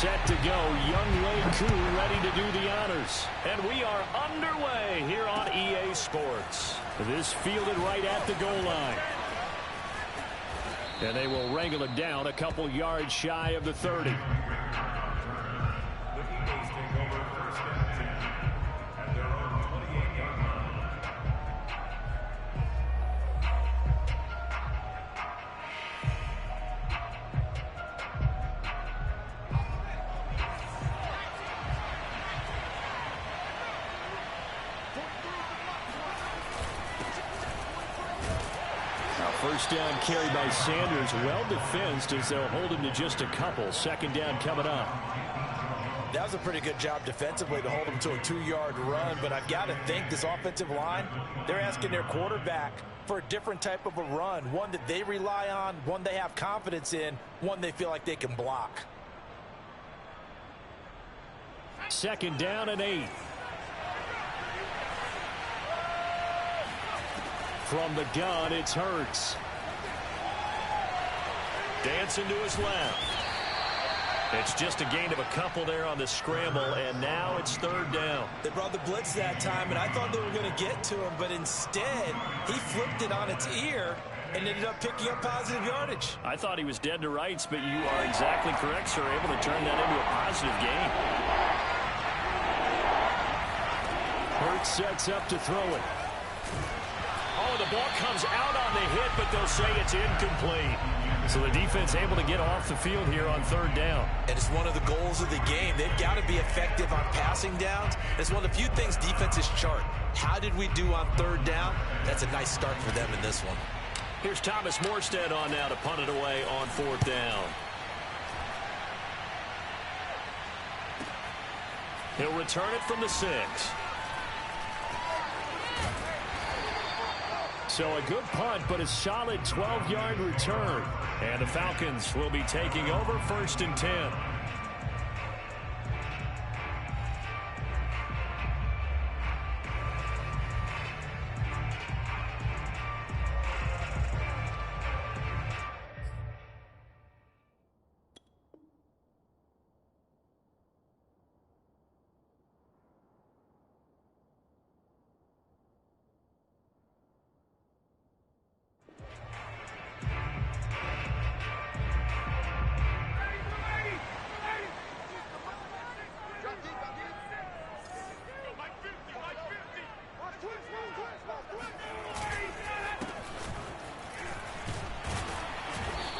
set to go. Young Wei Koo ready to do the honors. And we are underway here on EA Sports. This fielded right at the goal line. And they will wrangle it down a couple yards shy of the 30. First down carry by Sanders. Well defensed as they'll hold him to just a couple. Second down coming up. That was a pretty good job defensively to hold him to a 2-yard run. But I've got to think this offensive line, they're asking their quarterback for a different type of a run. One that they rely on, one they have confidence in, one they feel like they can block. Second down and 8. From the gun, it's Hurts. Dancing to his left. It's just a gain of a couple there on the scramble, and now it's third down. They brought the blitz that time, and I thought they were going to get to him, but instead, he flipped it on its ear and ended up picking up positive yardage. I thought he was dead to rights, but you are exactly correct, sir. Able to turn that into a positive gain. Hurts sets up to throw it. Oh, the ball comes out on the hit, but they'll say it's incomplete. So the defense able to get off the field here on third down. And it's one of the goals of the game. They've got to be effective on passing downs. It's one of the few things defenses chart. How did we do on third down? That's a nice start for them in this one. Here's Thomas Morstead on now to punt it away on fourth down. He'll return it from the 6. So a good punt, but a solid 12-yard return. And the Falcons will be taking over first and 10.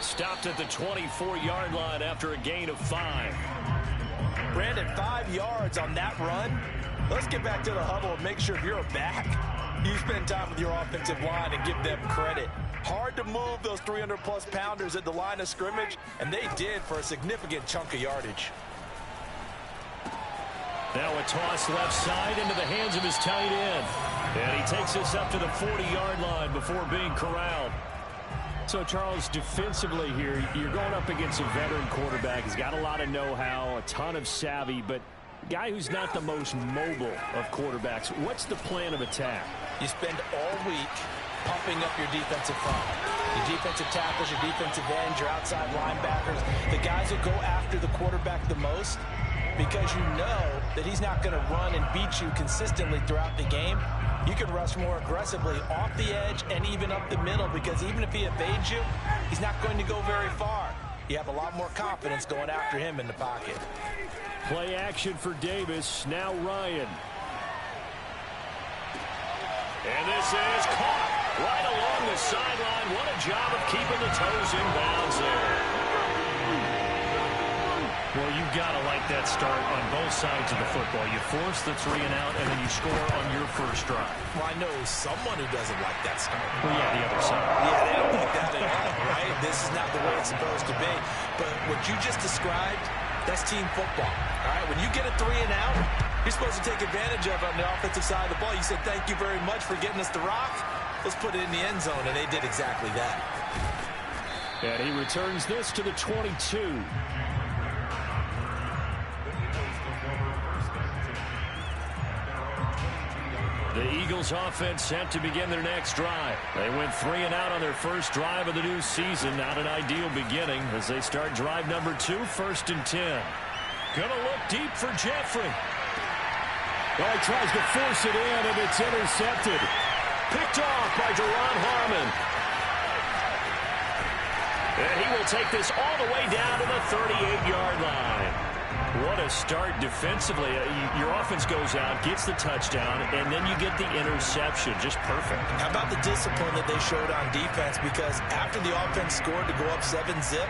Stopped at the 24-yard line after a gain of 5. Brandon, 5 yards on that run. Let's get back to the huddle and make sure if you're a back, you spend time with your offensive line and give them credit. Hard to move those 300-plus pounders at the line of scrimmage, and they did for a significant chunk of yardage. Now a toss left side into the hands of his tight end. And he takes us up to the 40-yard line before being corralled. So, Charles, defensively here, you're going up against a veteran quarterback. He's got a lot of know-how, a ton of savvy, but a guy who's not the most mobile of quarterbacks. What's the plan of attack? You spend all week pumping up your defensive front. Your defensive tackles, your defensive ends, your outside linebackers, the guys who go after the quarterback the most, because you know that he's not going to run and beat you consistently throughout the game. You can rush more aggressively off the edge and even up the middle, because even if he evades you, he's not going to go very far. You have a lot more confidence going after him in the pocket. Play action for Davis. Now Ryan. And this is caught right along the sideline. What a job of keeping the toes in bounds there. Well, you've got to like that start on both sides of the football. You force the 3 and out, and then you score on your first drive. Well, I know someone who doesn't like that start. Well, yeah, the other side. Yeah, they don't like that at all, right? This is not the way it's supposed to be. But what you just described, that's team football, all right? When you get a 3 and out, you're supposed to take advantage of it on the offensive side of the ball. You said, thank you very much for getting us the rock. Let's put it in the end zone, and they did exactly that. And he returns this to the 22. The Eagles offense set to begin their next drive. They went 3 and out on their first drive of the new season. Not an ideal beginning as they start drive number 2, first and 10. Gonna look deep for Jeffrey. Well, he tries to force it in, and it's intercepted. Picked off by Deron Harmon. And he will take this all the way down to the 38-yard line. What a start defensively. Your offense goes out, gets the touchdown, and then you get the interception. Just perfect. How about the discipline that they showed on defense? Because after the offense scored to go up 7-zip,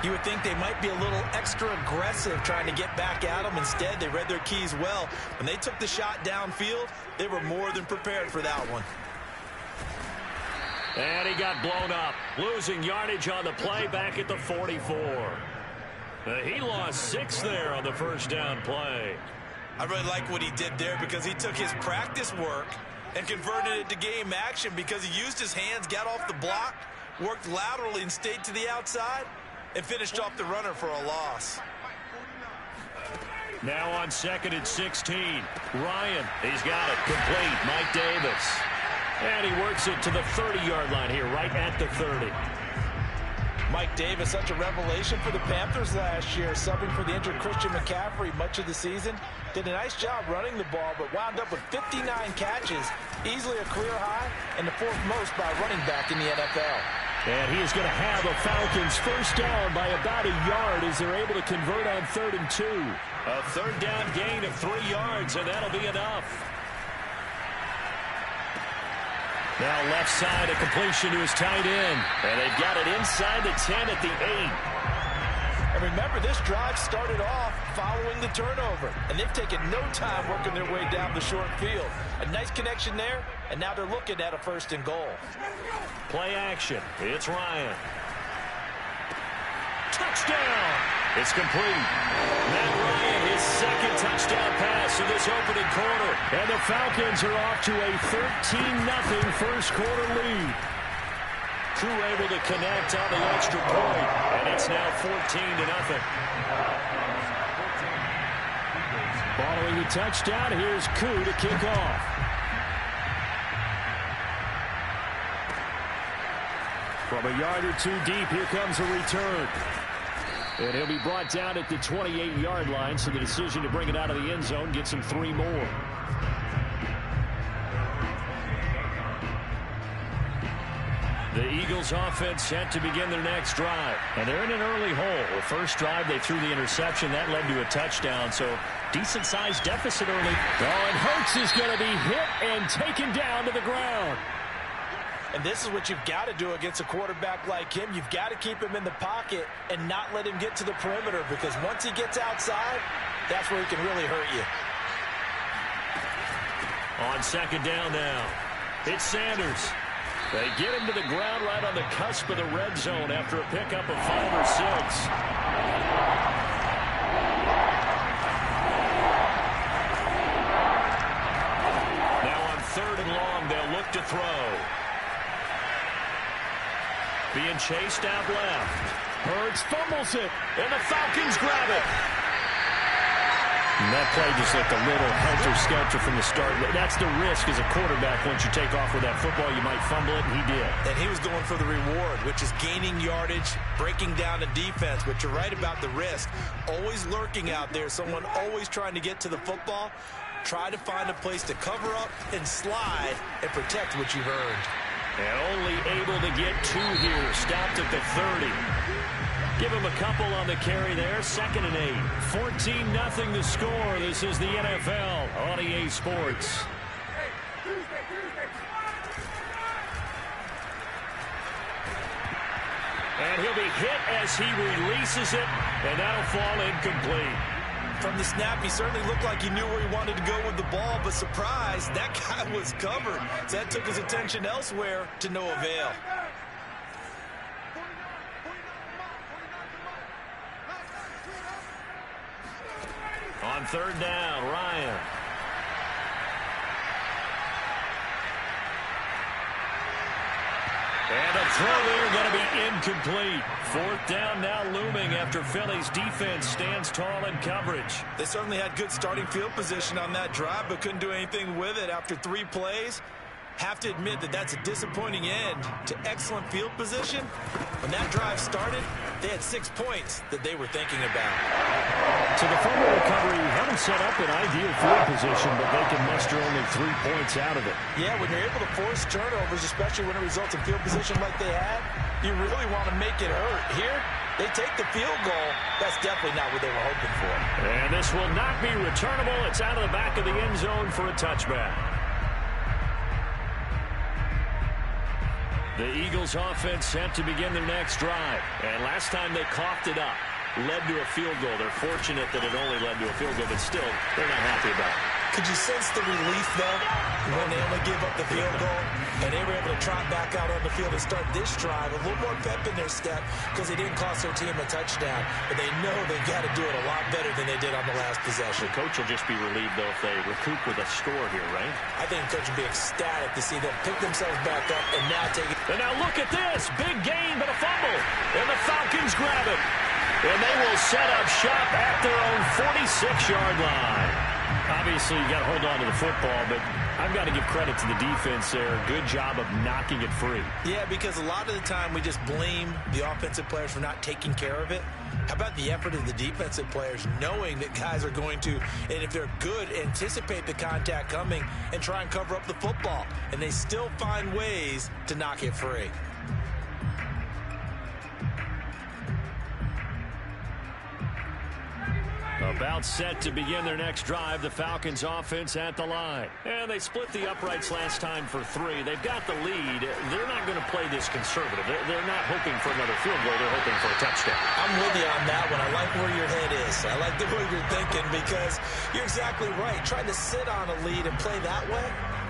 you would think they might be a little extra aggressive trying to get back at them. Instead, they read their keys well. When they took the shot downfield, they were more than prepared for that one. And he got blown up. Losing yardage on the play back at the 44. He lost 6 there on the first down play. I really like what he did there because he took his practice work and converted it to game action because he used his hands, got off the block, worked laterally and stayed to the outside, and finished off the runner for a loss. Now on 2nd and 16. Ryan, he's got it. Complete. Mike Davis. And he works it to the 30-yard line here, right at the 30. Mike Davis, such a revelation for the Panthers last year, subbing for the injured Christian McCaffrey much of the season. Did a nice job running the ball, but wound up with 59 catches, easily a career high, and the 4th most by a running back in the NFL. And he is going to have a Falcons first down by about a yard as they're able to convert on 3rd and 2. A 3rd down gain of 3 yards, and that'll be enough. Now left side, a completion to his tight end. And they've got it inside the 10 at the 8. And remember, this drive started off following the turnover. And they've taken no time working their way down the short field. A nice connection there, and now they're looking at a 1st and goal. Play action. It's Ryan. Touchdown. It's complete. Matt Ryan, his 2nd touchdown pass in this opening quarter. And the Falcons are off to a 13-0 first quarter lead. Crew able to connect on the extra point. And it's now 14-0. Following the touchdown, here's Koo to kick off. From a yard or 2 deep, here comes a return. And he'll be brought down at the 28-yard line, so the decision to bring it out of the end zone gets him 3 more. The Eagles offense set to begin their next drive. And they're in an early hole. The first drive, they threw the interception. That led to a touchdown, so decent-sized deficit early. Oh, and Hurts is going to be hit and taken down to the ground. And this is what you've got to do against a quarterback like him. You've got to keep him in the pocket and not let him get to the perimeter, because once he gets outside, that's where he can really hurt you. On 2nd down now, it's Sanders. They get him to the ground right on the cusp of the red zone after a pickup of 5 or 6. Now on 3rd and long, they'll look to throw. Being chased out left. Hurts fumbles it, and the Falcons grab it. And that play just looked a little helter-skelter from the start. That's the risk as a quarterback. Once you take off with that football, you might fumble it, and he did. And he was going for the reward, which is gaining yardage, breaking down the defense. But you're right about the risk. Always lurking out there, someone always trying to get to the football. Try to find a place to cover up and slide and protect what you've earned. And only able to get 2 here. Stopped at the 30. Give him a couple on the carry there. 2nd and 8. 14-0 the score. This is the NFL on EA Sports. And he'll be hit as he releases it, and that'll fall incomplete. From the snap, he certainly looked like he knew where he wanted to go with the ball, but surprise, that guy was covered. So that took his attention elsewhere to no avail. On 3rd down, Ryan. And a throw there going to be incomplete. 4th down now looming after Philly's defense stands tall in coverage. They certainly had good starting field position on that drive, but couldn't do anything with it after 3 plays. Have to admit that that's a disappointing end to excellent field position. When that drive started, they had 6 points that they were thinking about. So the fumble recovery haven't set up an ideal field position, but they can muster only 3 points out of it. Yeah, when you're able to force turnovers, especially when it results in field position like they had, you really want to make it hurt. Here, they take the field goal. That's definitely not what they were hoping for. And this will not be returnable. It's out of the back of the end zone for a touchback. The Eagles offense set to begin their next drive. And last time they coughed it up, led to a field goal. They're fortunate that it only led to a field goal, but still, they're not happy about it. Could you sense the relief, though, when they only gave up the field goal and they were able to trot back out on the field and start this drive? A little more pep in their step because they didn't cost their team a touchdown, but they know they've got to do it a lot better than they did on the last possession. The coach will just be relieved, though, if they recoup with a score here, right? I think the coach will be ecstatic to see them pick themselves back up and now take it. And now look at this. Big gain, but a fumble. And the Falcons grab it. And they will set up shop at their own 46-yard line. Obviously, you got to hold on to the football, but I've got to give credit to the defense there. Good job of knocking it free. Yeah, because a lot of the time we just blame the offensive players for not taking care of it. How about the effort of the defensive players knowing that guys are going to, and if they're good, anticipate the contact coming and try and cover up the football. And they still find ways to knock it free. About set to begin their next drive, the Falcons offense at the line. And they split the uprights last time for 3. They've got the lead. They're not going to play this conservative. They're not hoping for another field goal. They're hoping for a touchdown. I'm with you on that one. I like where your head is. I like the way you're thinking because you're exactly right. Trying to sit on a lead and play that way,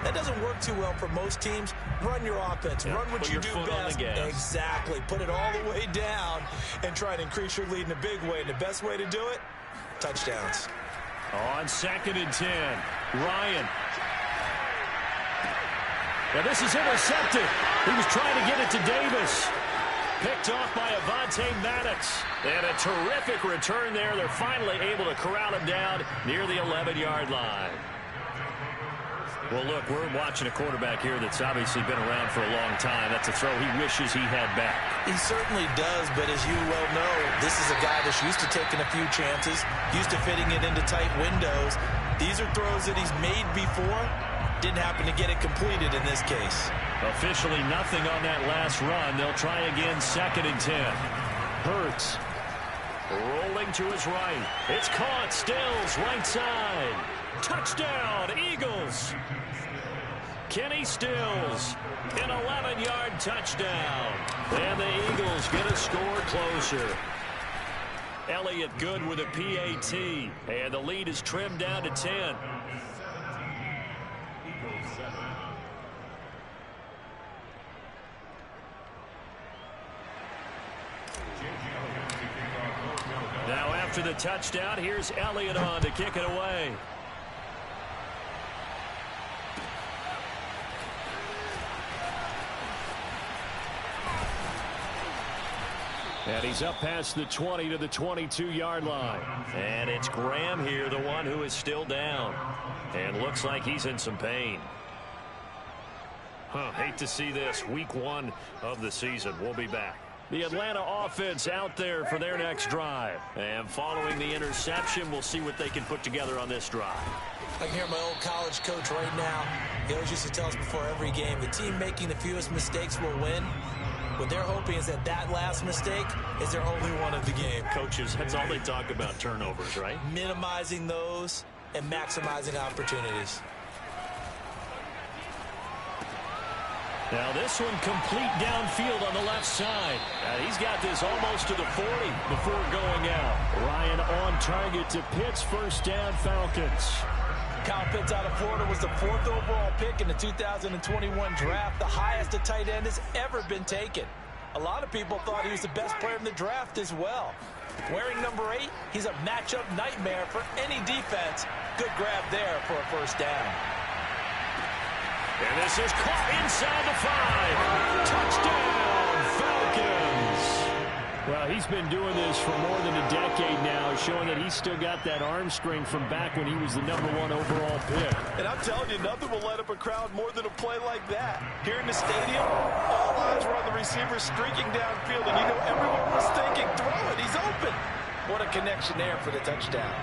that doesn't work too well for most teams. Run your offense. Yeah, run what you do best. Exactly. Put it all the way down and try and increase your lead in a big way. And the best way to do it, touchdowns. On 2nd and 10, Ryan. Now this is intercepted. He was trying to get it to Davis. Picked off by Avonte Maddox. And a terrific return there. They're finally able to corral him down near the 11-yard line. Well, look, we're watching a quarterback here that's obviously been around for a long time. That's a throw he wishes he had back. He certainly does, but as you well know, this is a guy that's used to taking a few chances, used to fitting it into tight windows. These are throws that he's made before. Didn't happen to get it completed in this case. Officially nothing on that last run. They'll try again, 2nd and 10. Hurts. Rolling to his right. It's caught. Stills, right side. Touchdown, Eagles. Kenny Stills, an 11-yard touchdown. And the Eagles get a score closer. Elliott good with a PAT. And the lead is trimmed down to 10. Now after the touchdown, here's Elliott on to kick it away. And he's up past the 20 to the 22-yard line. And it's Graham here, the one who is still down. And looks like he's in some pain. Hate to see this. Week 1 of the season. We'll be back. The Atlanta offense out there for their next drive. And following the interception, we'll see what they can put together on this drive. I can hear my old college coach right now. He always used to tell us before every game, the team making the fewest mistakes will win. What they're hoping is that last mistake is their only one of the game. Coaches, that's all they talk about, turnovers, right? Minimizing those and maximizing opportunities. Now this one complete downfield on the left side. He's got this almost to the 40 before going out. Ryan on target to Pitts, first down Falcons. Kyle Pitts out of Florida was the 4th overall pick in the 2021 draft, the highest a tight end has ever been taken. A lot of people thought he was the best player in the draft as well. Wearing number 8, he's a matchup nightmare for any defense. Good grab there for a first down. And this is caught inside the 5. Touchdown, Falcons. Well, he's been doing this for more than a decade now, showing that he's still got that arm strength from back when he was the number 1 overall pick. And I'm telling you, nothing will light up a crowd more than a play like that. Here in the stadium, all eyes were on the receiver streaking downfield, and you know everyone was thinking, throw it, he's open. What a connection there for the touchdown.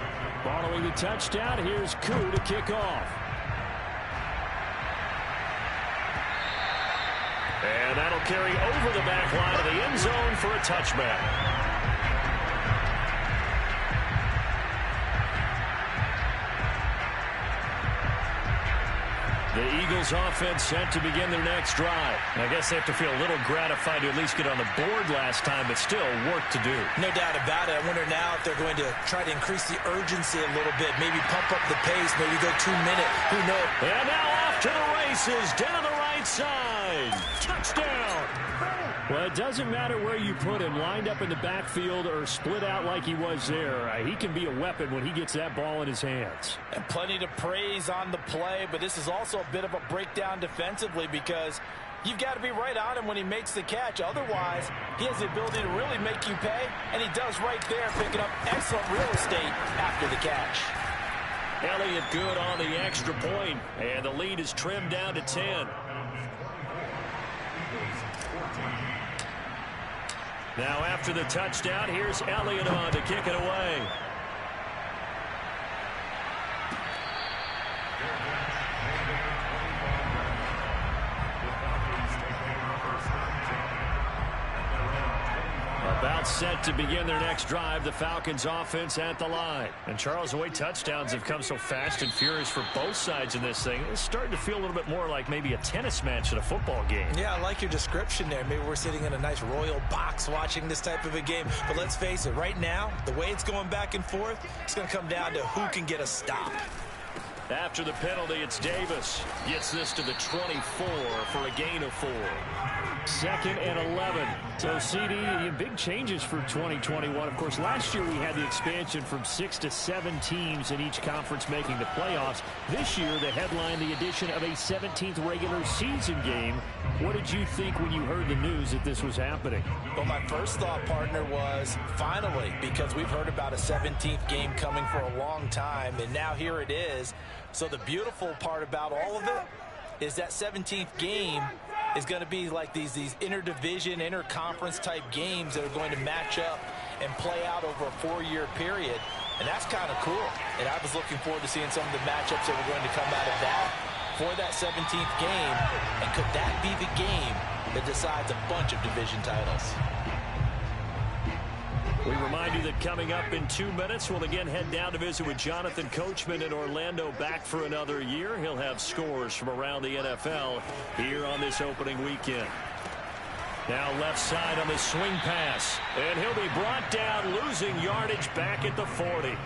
Following the touchdown, here's Koo to kick off. And that'll carry over the back line of the end zone for a touchback. The Eagles offense set to begin their next drive. I guess they have to feel a little gratified to at least get on the board last time, but still work to do. No doubt about it. I wonder now if they're going to try to increase the urgency a little bit, maybe pump up the pace, maybe go 2 minutes. Who knows? And now off to the races, down the right side. Touchdown. Well, it doesn't matter where you put him, lined up in the backfield or split out like he was there. He can be a weapon when he gets that ball in his hands. And plenty to praise on the play, but this is also a bit of a breakdown defensively because you've got to be right on him when he makes the catch. Otherwise, he has the ability to really make you pay, and he does right there, picking up excellent real estate after the catch. Elliott good on the extra point, and the lead is trimmed down to 10. Now after the touchdown, here's Elliott on to kick it away. About set to begin their next drive, the Falcons offense at the line. And Charles, the way touchdowns have come so fast and furious for both sides in this thing, it's starting to feel a little bit more like maybe a tennis match at a football game. Yeah, I like your description there. Maybe we're sitting in a nice royal box watching this type of a game. But let's face it, right now, the way it's going back and forth, it's going to come down to who can get a stop. After the penalty, it's Davis. Gets this to the 24 for a gain of 4. 2nd and 11. So, CD, big changes for 2021. Of course, last year we had the expansion from 6 to 7 teams in each conference making the playoffs. This year, they headlined the addition of a 17th regular season game. What did you think when you heard the news that this was happening? Well, my first thought, partner, was finally, because we've heard about a 17th game coming for a long time, and now here it is. So the beautiful part about all of it is that 17th game is going to be like these interdivision, interconference type games that are going to match up and play out over a 4-year period. And that's kind of cool. And I was looking forward to seeing some of the matchups that were going to come out of that for that 17th game. And could that be the game that decides a bunch of division titles? We remind you that coming up in 2 minutes, we'll again head down to visit with Jonathan Coachman in Orlando, back for another year. He'll have scores from around the NFL here on this opening weekend. Now left side on the swing pass, and he'll be brought down, losing yardage back at the 40.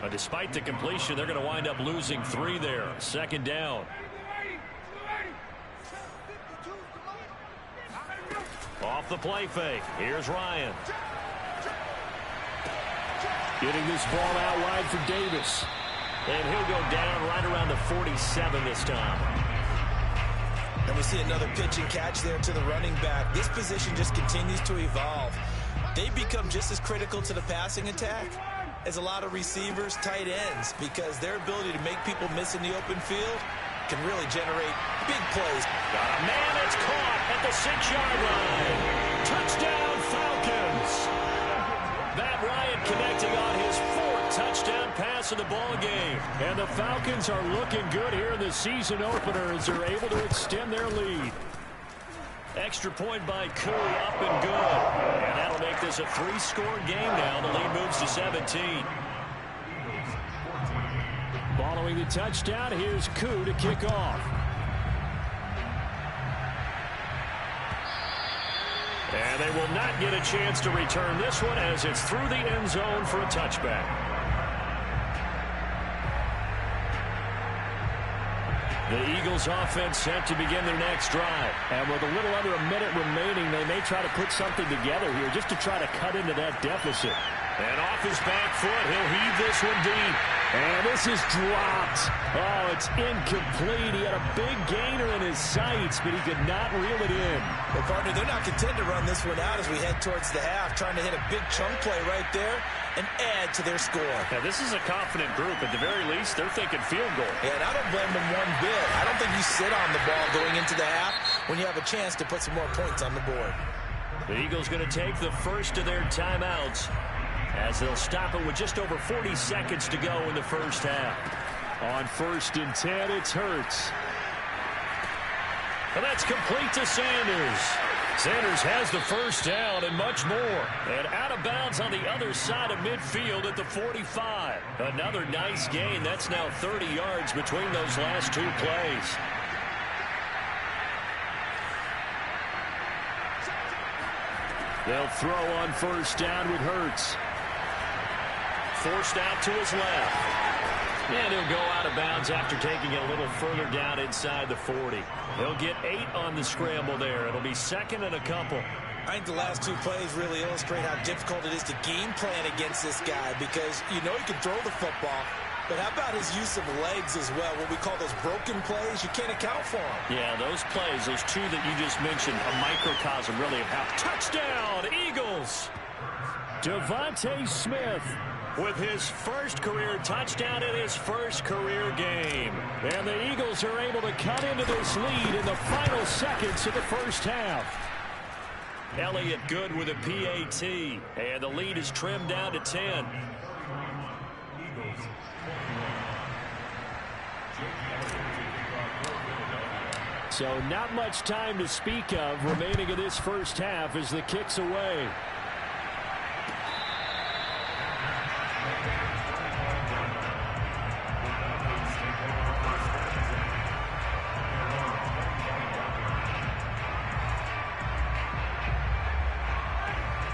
But despite the completion, they're going to wind up losing 3 there. 2nd down. Off the play fake. Here's Ryan. Getting this ball out wide for Davis. And he'll go down right around the 47 this time. And we see another pitch and catch there to the running back. This position just continues to evolve. They become just as critical to the passing attack as a lot of receivers, tight ends, because their ability to make people miss in the open field can really generate big plays. Got a man that's caught at the 6-yard line. Touchdown, Falcons. Matt Ryan connecting on his 4th touchdown pass of the ball game. And the Falcons are looking good here in the season opener as they're able to extend their lead. Extra point by Koo, up and good. And that'll make this a 3-score game now. The lead moves to 17. Following the touchdown, here's Koo to kick off. And they will not get a chance to return this one as it's through the end zone for a touchback. The Eagles offense set to begin their next drive. And with a little under a minute remaining, they may try to put something together here just to try to cut into that deficit. And off his back foot, he'll heave this one deep. And this is dropped. Oh, it's incomplete. He had a big gainer in his sights, but he could not reel it in. Well, partner, they're not content to run this one out as we head towards the half, trying to hit a big chunk play right there and add to their score. Now, this is a confident group. At the very least, they're thinking field goal. Yeah, and I don't blame them one bit. I don't think you sit on the ball going into the half when you have a chance to put some more points on the board. The Eagles going to take the first of their timeouts. as they'll stop it with just over 40 seconds to go in the first half. On 1st and 10, it's Hurts. And that's complete to Sanders. Sanders has the first down and much more. And out of bounds on the other side of midfield at the 45. Another nice gain. That's now 30 yards between those last 2 plays. They'll throw on 1st down with Hurts. Forced out to his left. And he'll go out of bounds after taking it a little further down inside the 40. He'll get 8 on the scramble there. It'll be 2nd and a couple. I think the last 2 plays really illustrate how difficult it is to game plan against this guy, because you know he can throw the football, but how about his use of legs as well? What we call those broken plays, you can't account for them. Yeah, those plays, those 2 that you just mentioned, a microcosm really of how. Touchdown, Eagles! Devontae Smith with his first career touchdown in his first career game. And the Eagles are able to cut into this lead in the final seconds of the first half. Elliott good with a PAT. And the lead is trimmed down to 10. So not much time to speak of remaining in this first half as the kick's away.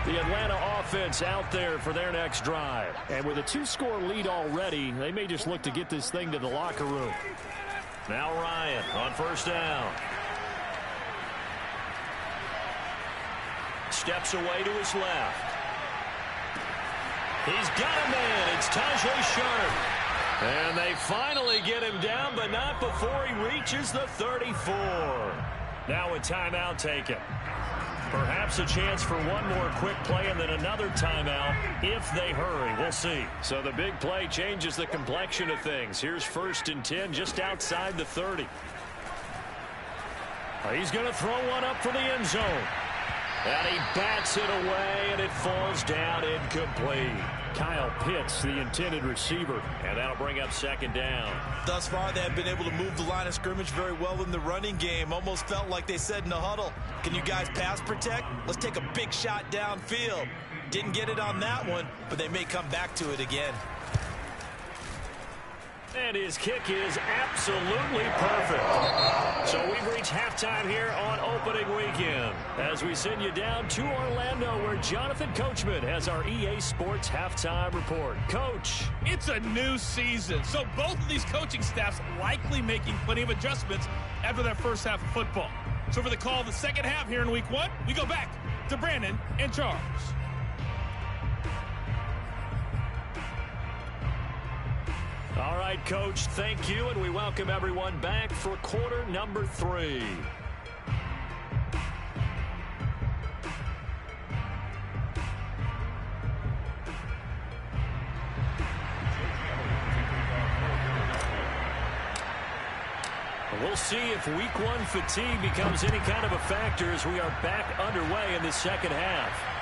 The Atlanta offense out there for their next drive. And with a 2-score lead already, they may just look to get this thing to the locker room. Now Ryan on 1st down. Steps away to his left. He's got a man. It's Tajay Sharp. And they finally get him down, but not before he reaches the 34. Now a timeout taken. Perhaps a chance for one more quick play and then another timeout if they hurry. We'll see. So the big play changes the complexion of things. Here's 1st and 10 just outside the 30. He's going to throw one up for the end zone. And he bats it away, and it falls down incomplete. Kyle Pitts, the intended receiver, and that'll bring up 2nd down. Thus far, they have been able to move the line of scrimmage very well in the running game. Almost felt like they said in the huddle, can you guys pass protect? Let's take a big shot downfield. Didn't get it on that one, but they may come back to it again. And his kick is absolutely perfect. So we've reached halftime here on opening weekend as we send you down to Orlando where Jonathan Coachman has our EA Sports halftime report. Coach. It's a new season, so both of these coaching staffs likely making plenty of adjustments after that first half of football. So for the call of the second half here in week 1, we go back to Brandon and Charles. All right, Coach, thank you, and we welcome everyone back for quarter number 3. We'll see if week 1 fatigue becomes any kind of a factor as we are back underway in the second half.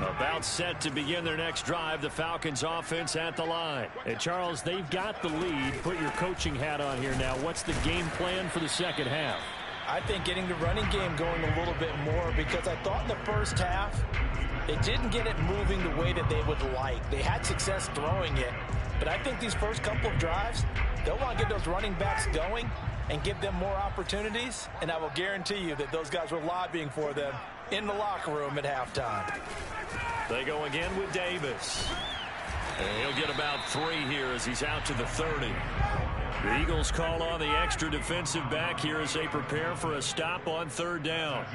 About set to begin their next drive, the Falcons offense at the line. And Charles, they've got the lead. Put your coaching hat on here now. What's the game plan for the second half? I think getting the running game going a little bit more, because I thought in the first half they didn't get it moving the way that they would like. They had success throwing it, but I think these first couple of drives, they'll want to get those running backs going and give them more opportunities, and I will guarantee you that those guys were lobbying for them in the locker room at halftime. They go again with Davis. And he'll get about 3 here as he's out to the 30. The Eagles call on the extra defensive back here as they prepare for a stop on 3rd down.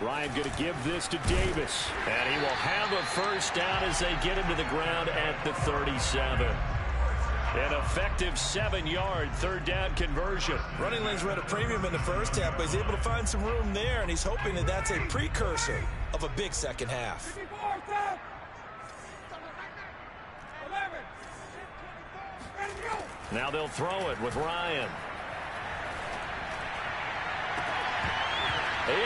Ryan going to give this to Davis. And he will have a first down as they get him to the ground at the 37. An effective 7-yard third down conversion. Running lanes were at a premium in the first half, but he's able to find some room there, and he's hoping that that's a precursor of a big second half. Now they'll throw it with Ryan.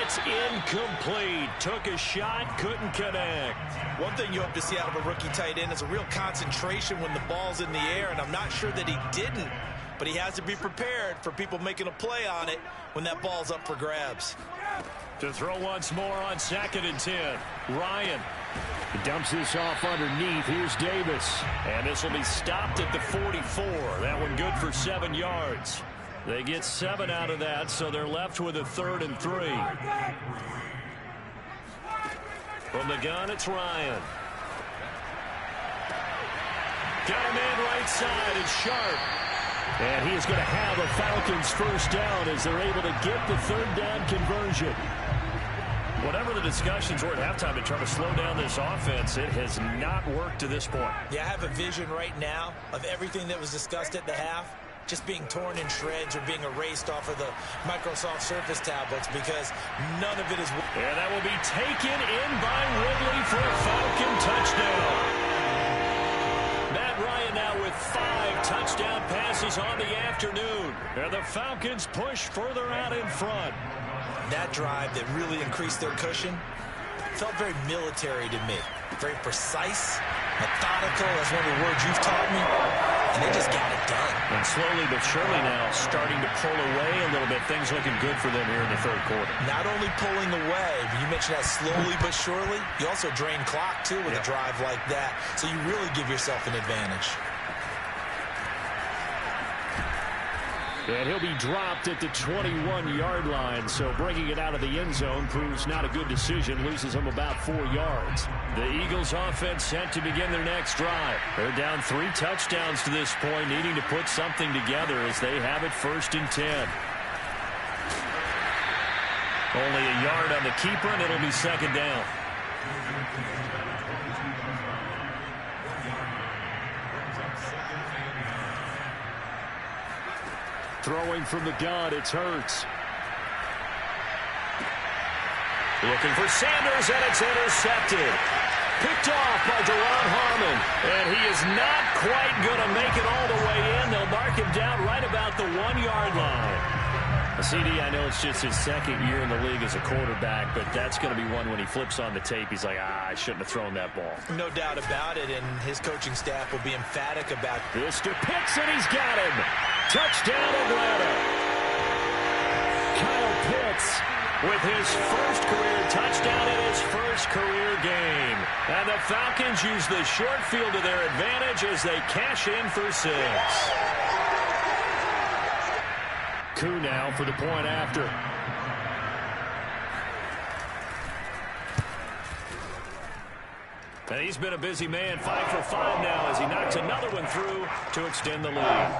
It's incomplete. Took a shot, couldn't connect. One thing you hope to see out of a rookie tight end is a real concentration when the ball's in the air, and I'm not sure that he didn't, but he has to be prepared for people making a play on it when that ball's up for grabs. To throw once more on 2nd and 10. Ryan. He dumps this off underneath. Here's Davis. And this will be stopped at the 44. That one good for 7 yards. They get 7 out of that, so they're left with a 3rd and 3. From the gun, it's Ryan. Got a man right side. It's Sharp. And he is going to have a Falcons first down as they're able to get the 3rd down conversion. Whatever the discussions were at halftime to try to slow down this offense, it has not worked to this point. Yeah, I have a vision right now of everything that was discussed at the half just being torn in shreds or being erased off of the Microsoft Surface tablets because none of it is... And that will be taken in by Ridley for a Falcon touchdown. Matt Ryan now with 5 touchdown passes on the afternoon. And the Falcons push further out in front. That drive that really increased their cushion felt very military to me. Very precise, methodical. That's one of the words you've taught me. And they just got it done. And slowly but surely now starting to pull away a little bit. Things looking good for them here in the 3rd quarter. Not only pulling away, but you mentioned that slowly but surely. You also drain clock, too, with a drive like that. So you really give yourself an advantage. And he'll be dropped at the 21-yard line, so bringing it out of the end zone proves not a good decision, loses him about 4 yards. The Eagles offense set to begin their next drive. They're down 3 touchdowns to this point, needing to put something together as they have it 1st and 10. Only a yard on the keeper, and it'll be 2nd down. Throwing from the gun, it's Hurts. Looking for Sanders, and it's intercepted. Picked off by Deron Harmon. And he is not quite going to make it all the way in. They'll mark him down right about the 1-yard line. CD, I know it's just his 2nd year in the league as a quarterback, but that's going to be one when he flips on the tape. He's like, I shouldn't have thrown that ball. No doubt about it, and his coaching staff will be emphatic about it. This to Pitts, and he's got him. Touchdown, Atlanta. Kyle Pitts with his first career touchdown in his first career game. And the Falcons use the short field to their advantage as they cash in for 6. Koo now for the point after. And he's been a busy man, 5 for 5 now as he knocks another one through to extend the lead.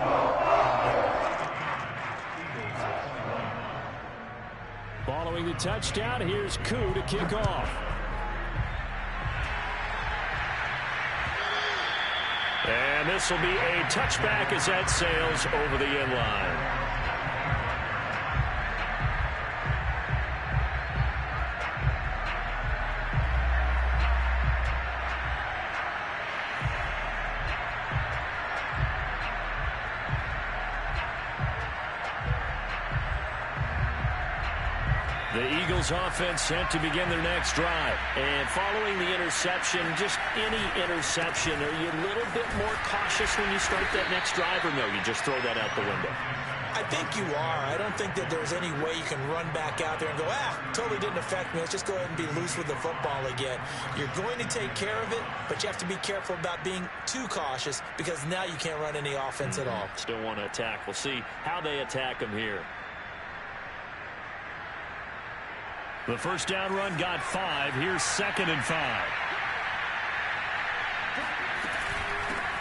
Following the touchdown, here's Koo to kick off. And this will be a touchback as that sails over the end line. The Eagles offense set to begin their next drive. And following the interception, just any interception, are you a little bit more cautious when you start that next drive, or no, you just throw that out the window? I think you are. I don't think that there's any way you can run back out there and go, totally didn't affect me. Let's just go ahead and be loose with the football again. You're going to take care of it, but you have to be careful about being too cautious because now you can't run any offense at all. Still want to attack. We'll see how they attack them here. The first down run got 5. Here's 2nd and 5.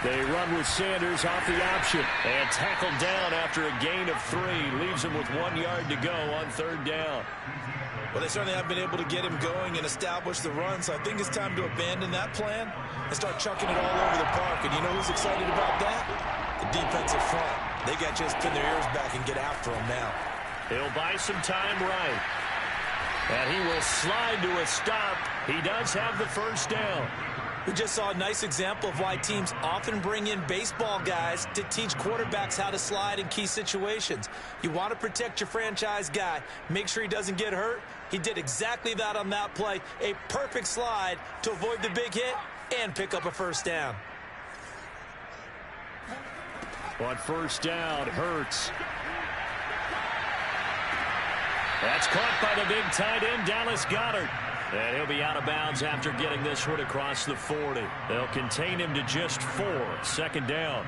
They run with Sanders off the option and tackled down after a gain of 3. Leaves him with 1 yard to go on 3rd down. Well, they certainly have been able to get him going and establish the run, so I think it's time to abandon that plan and start chucking it all over the park. And you know who's excited about that? The defensive front. They got to just pin their ears back and get after him now. He'll buy some time right. And he will slide to a stop. He does have the first down. We just saw a nice example of why teams often bring in baseball guys to teach quarterbacks how to slide in key situations. You want to protect your franchise guy. Make sure he doesn't get hurt. He did exactly that on that play. A perfect slide to avoid the big hit and pick up a first down. On first down, Hurts. That's caught by the big tight end, Dallas Goedert. And he'll be out of bounds after getting this one across the 40. They'll contain him to just 4. Second down.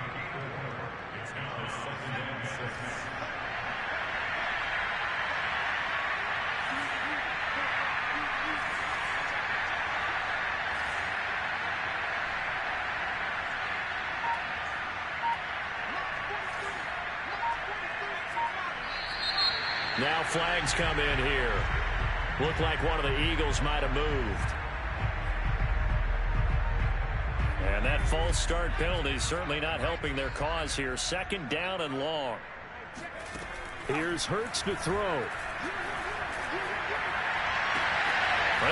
Now flags come in here. Looked like one of the Eagles might have moved. And that false start penalty certainly not helping their cause here. Second down and long. Here's Hurts to throw.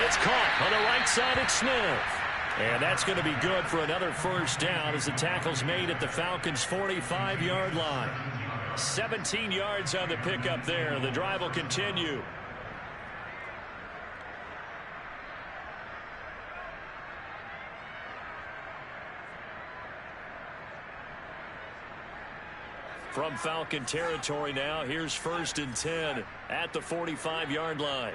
It's caught on the right side at Smith. And that's going to be good for another first down as the tackle's made at the Falcons' 45-yard line. 17 yards on the pickup there. The drive will continue. From Falcon territory now, here's 1st and 10 at the 45-yard line.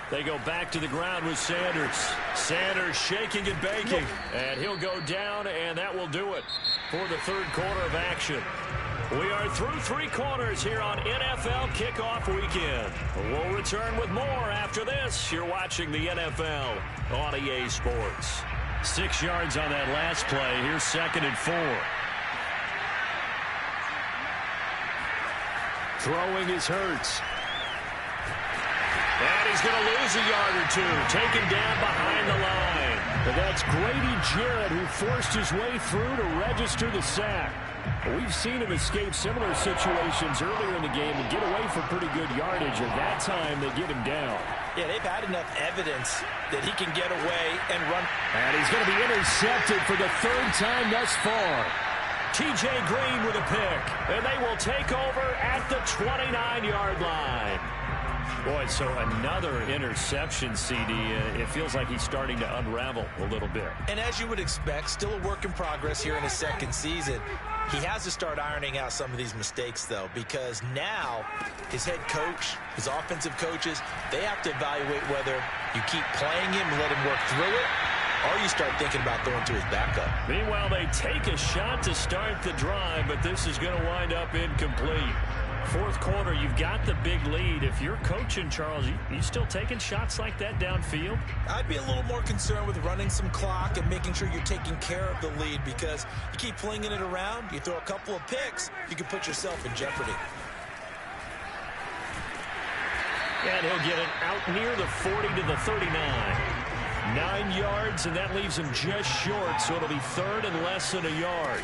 They go back to the ground with Sanders. Sanders shaking and baking. And he'll go down, and that will do it for the third quarter of action. We are through 3 quarters here on NFL Kickoff Weekend. We'll return with more after this. You're watching the NFL on EA Sports. 6 yards on that last play. Here's 2nd and 4. Throwing is Hurts. And he's going to lose a yard or 2. Taken down behind the line. But that's Grady Jarrett who forced his way through to register the sack. We've seen him escape similar situations earlier in the game and get away for pretty good yardage. At that time, they get him down. Yeah, they've had enough evidence that he can get away and run. And he's going to be intercepted for the 3rd time thus far. T.J. Green with a pick. And they will take over at the 29-yard line. Boy, so another interception, CD. It feels like he's starting to unravel a little bit. And as you would expect, still a work in progress here in his 2nd season. He has to start ironing out some of these mistakes, though, because now his head coach, his offensive coaches, they have to evaluate whether you keep playing him and let him work through it, or you start thinking about going to his backup. Meanwhile, they take a shot to start the drive, but this is going to wind up incomplete. 4th quarter, you've got the big lead. If you're coaching, Charles, you still taking shots like that downfield? I'd be a little more concerned with running some clock and making sure you're taking care of the lead, because you keep flinging it around, you throw a couple of picks, you can put yourself in jeopardy. And he'll get it out near the 40 to the 39. 9 yards, and that leaves him just short, so it'll be 3rd and less than a yard.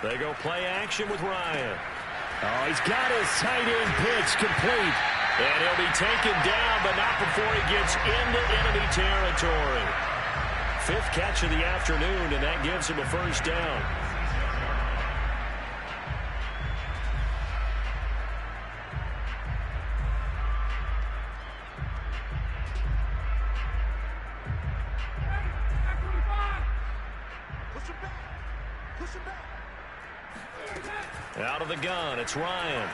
They go play action with Ryan. Oh, he's got his tight end pitch complete. And he'll be taken down, but not before he gets into enemy territory. 5th catch of the afternoon, and that gives him a first down. Out of the gun, it's Ryan.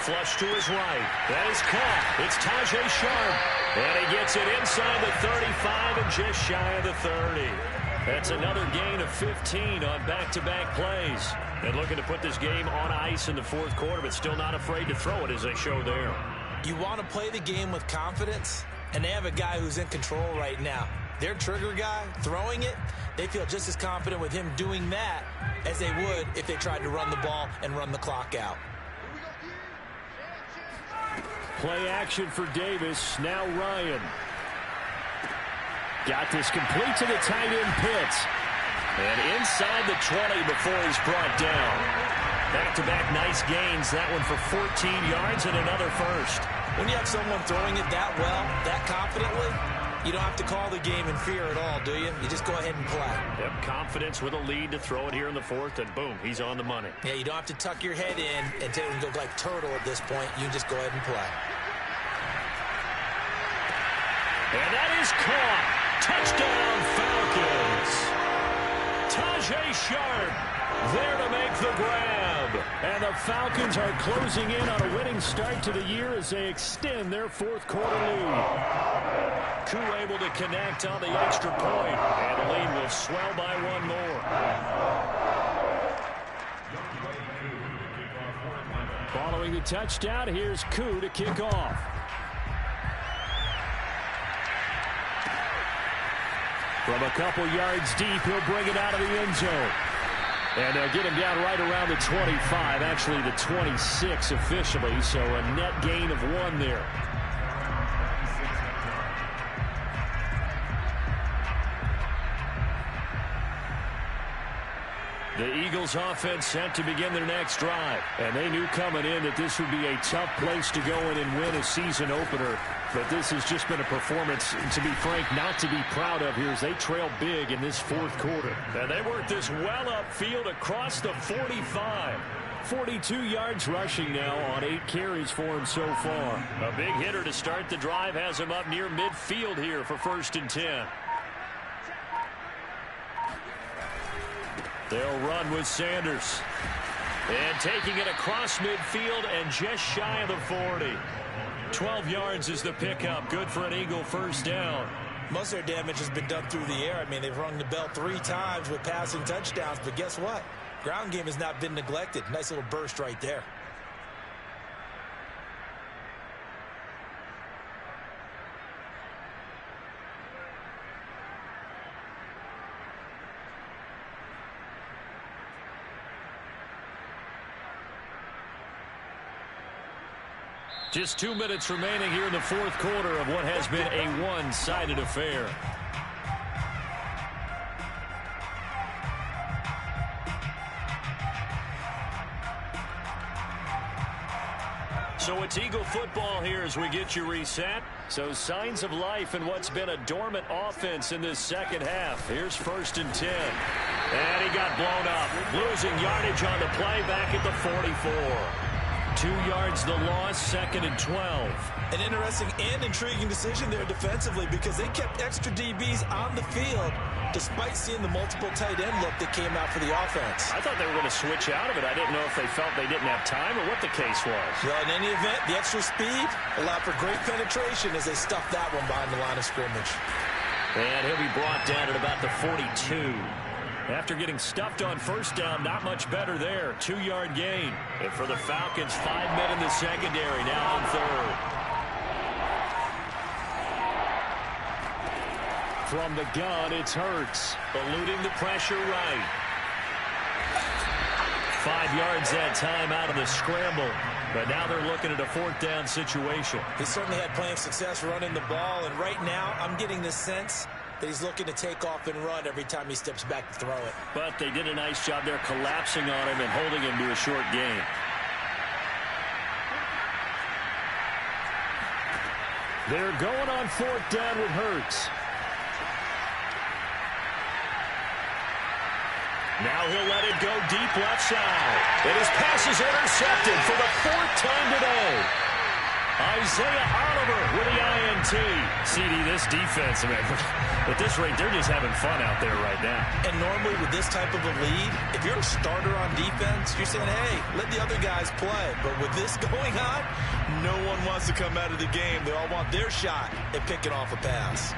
Flush to his right. That is caught. It's Tajay Sharp. And he gets it inside the 35 and just shy of the 30. That's another gain of 15 on back-to-back plays. And looking to put this game on ice in the 4th quarter, but still not afraid to throw it as they show there. You want to play the game with confidence? and they have a guy who's in control right now. Their trigger guy, throwing it, they feel just as confident with him doing that as they would if they tried to run the ball and run the clock out. Play action for Davis. Now Ryan. Got this complete to the tight end Pitts. And inside the 20 before he's brought down. Back-to-back nice gains. That one for 14 yards and another first. When you have someone throwing it that well, that confidently, you don't have to call the game in fear at all, do you? You just go ahead and play. Yep, confidence with a lead to throw it here in the fourth, and boom, he's on the money. Yeah, you don't have to tuck your head in and go like turtle at this point. You just go ahead and play. And that is caught. Touchdown, Falcons. Tajay Sharp there to make the grab. And the Falcons are closing in on a winning start to the year as they extend their fourth quarter lead. Koo able to connect on the extra point, and the lead will swell by one more. Following the touchdown, here's Koo to kick off. From a couple yards deep, he'll bring it out of the end zone. And they'll get him down right around the 25, actually the 26 officially, so a net gain of 1 there. The Eagles offense set to begin their next drive. And they knew coming in that this would be a tough place to go in and win a season opener. But this has just been a performance, to be frank, not to be proud of here as they trail big in this fourth quarter. And they work this well upfield across the 45. 42 yards rushing now on 8 carries for him so far. A big hitter to start the drive has him up near midfield here for 1st and 10. They'll run with Sanders. And taking it across midfield and just shy of the 40. 12 yards is the pickup. Good for an Eagle first down. Most of their damage has been done through the air. I mean, they've rung the bell 3 times with passing touchdowns. But guess what? Ground game has not been neglected. Nice little burst right there. Just 2 minutes remaining here in the fourth quarter of what has been a one-sided affair. So it's Eagle football here as we get you reset. So signs of life in what's been a dormant offense in this second half. Here's 1st and 10. And he got blown up. Losing yardage on the play back at the 44. 2 yards the loss, 2nd and 12. An interesting and intriguing decision there defensively because they kept extra DBs on the field despite seeing the multiple tight end look that came out for the offense. I thought they were going to switch out of it. I didn't know if they felt they didn't have time or what the case was. Well, in any event, the extra speed allowed for great penetration as they stuffed that one behind the line of scrimmage. And he'll be brought down at about the 42. After getting stuffed on first down, not much better there. 2-yard gain. And for the Falcons, 5 men in the secondary, now on 3rd. From the gun, it's Hurts. Eluding the pressure right. 5 yards that time out of the scramble. But now they're looking at a 4th down situation. He certainly had plenty of success running the ball. And right now, I'm getting the sense that he's looking to take off and run every time he steps back to throw it. But they did a nice job there collapsing on him and holding him to a short gain. They're going on 4th down with Hurts. Now he'll let it go deep left side. And his pass is intercepted for the 4th time today. Isaiah Oliver with the INT. CD, this defense, man, at this rate, they're just having fun out there right now. And normally with this type of a lead, if you're a starter on defense, you're saying, hey, let the other guys play. But with this going on, no one wants to come out of the game. They all want their shot at picking off a pass.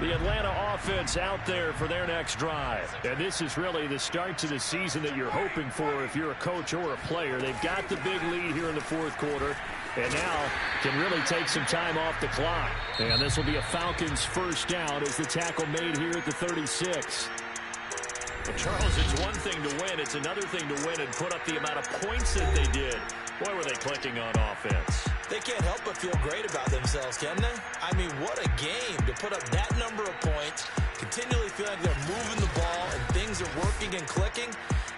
The Atlanta offense out there for their next drive. And this is really the start to the season that you're hoping for if you're a coach or a player. They've got the big lead here in the fourth quarter. And now can really take some time off the clock. And this will be a Falcons first down as the tackle made here at the 36. Well, Charles, it's one thing to win. It's another thing to win and put up the amount of points that they did. Boy, were they clicking on offense. They can't help but feel great about themselves, can they? I mean, what a game to put up that number of points, continually feel like they're moving the ball and things are working and clicking.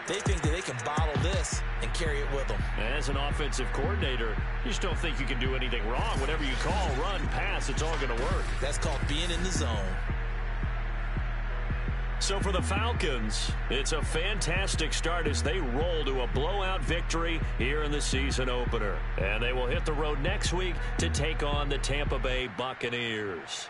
They think that they can bottle this and carry it with them. As an offensive coordinator, you just don't think you can do anything wrong. Whatever you call, run, pass, it's all going to work. That's called being in the zone. So for the Falcons, it's a fantastic start as they roll to a blowout victory here in the season opener. And they will hit the road next week to take on the Tampa Bay Buccaneers.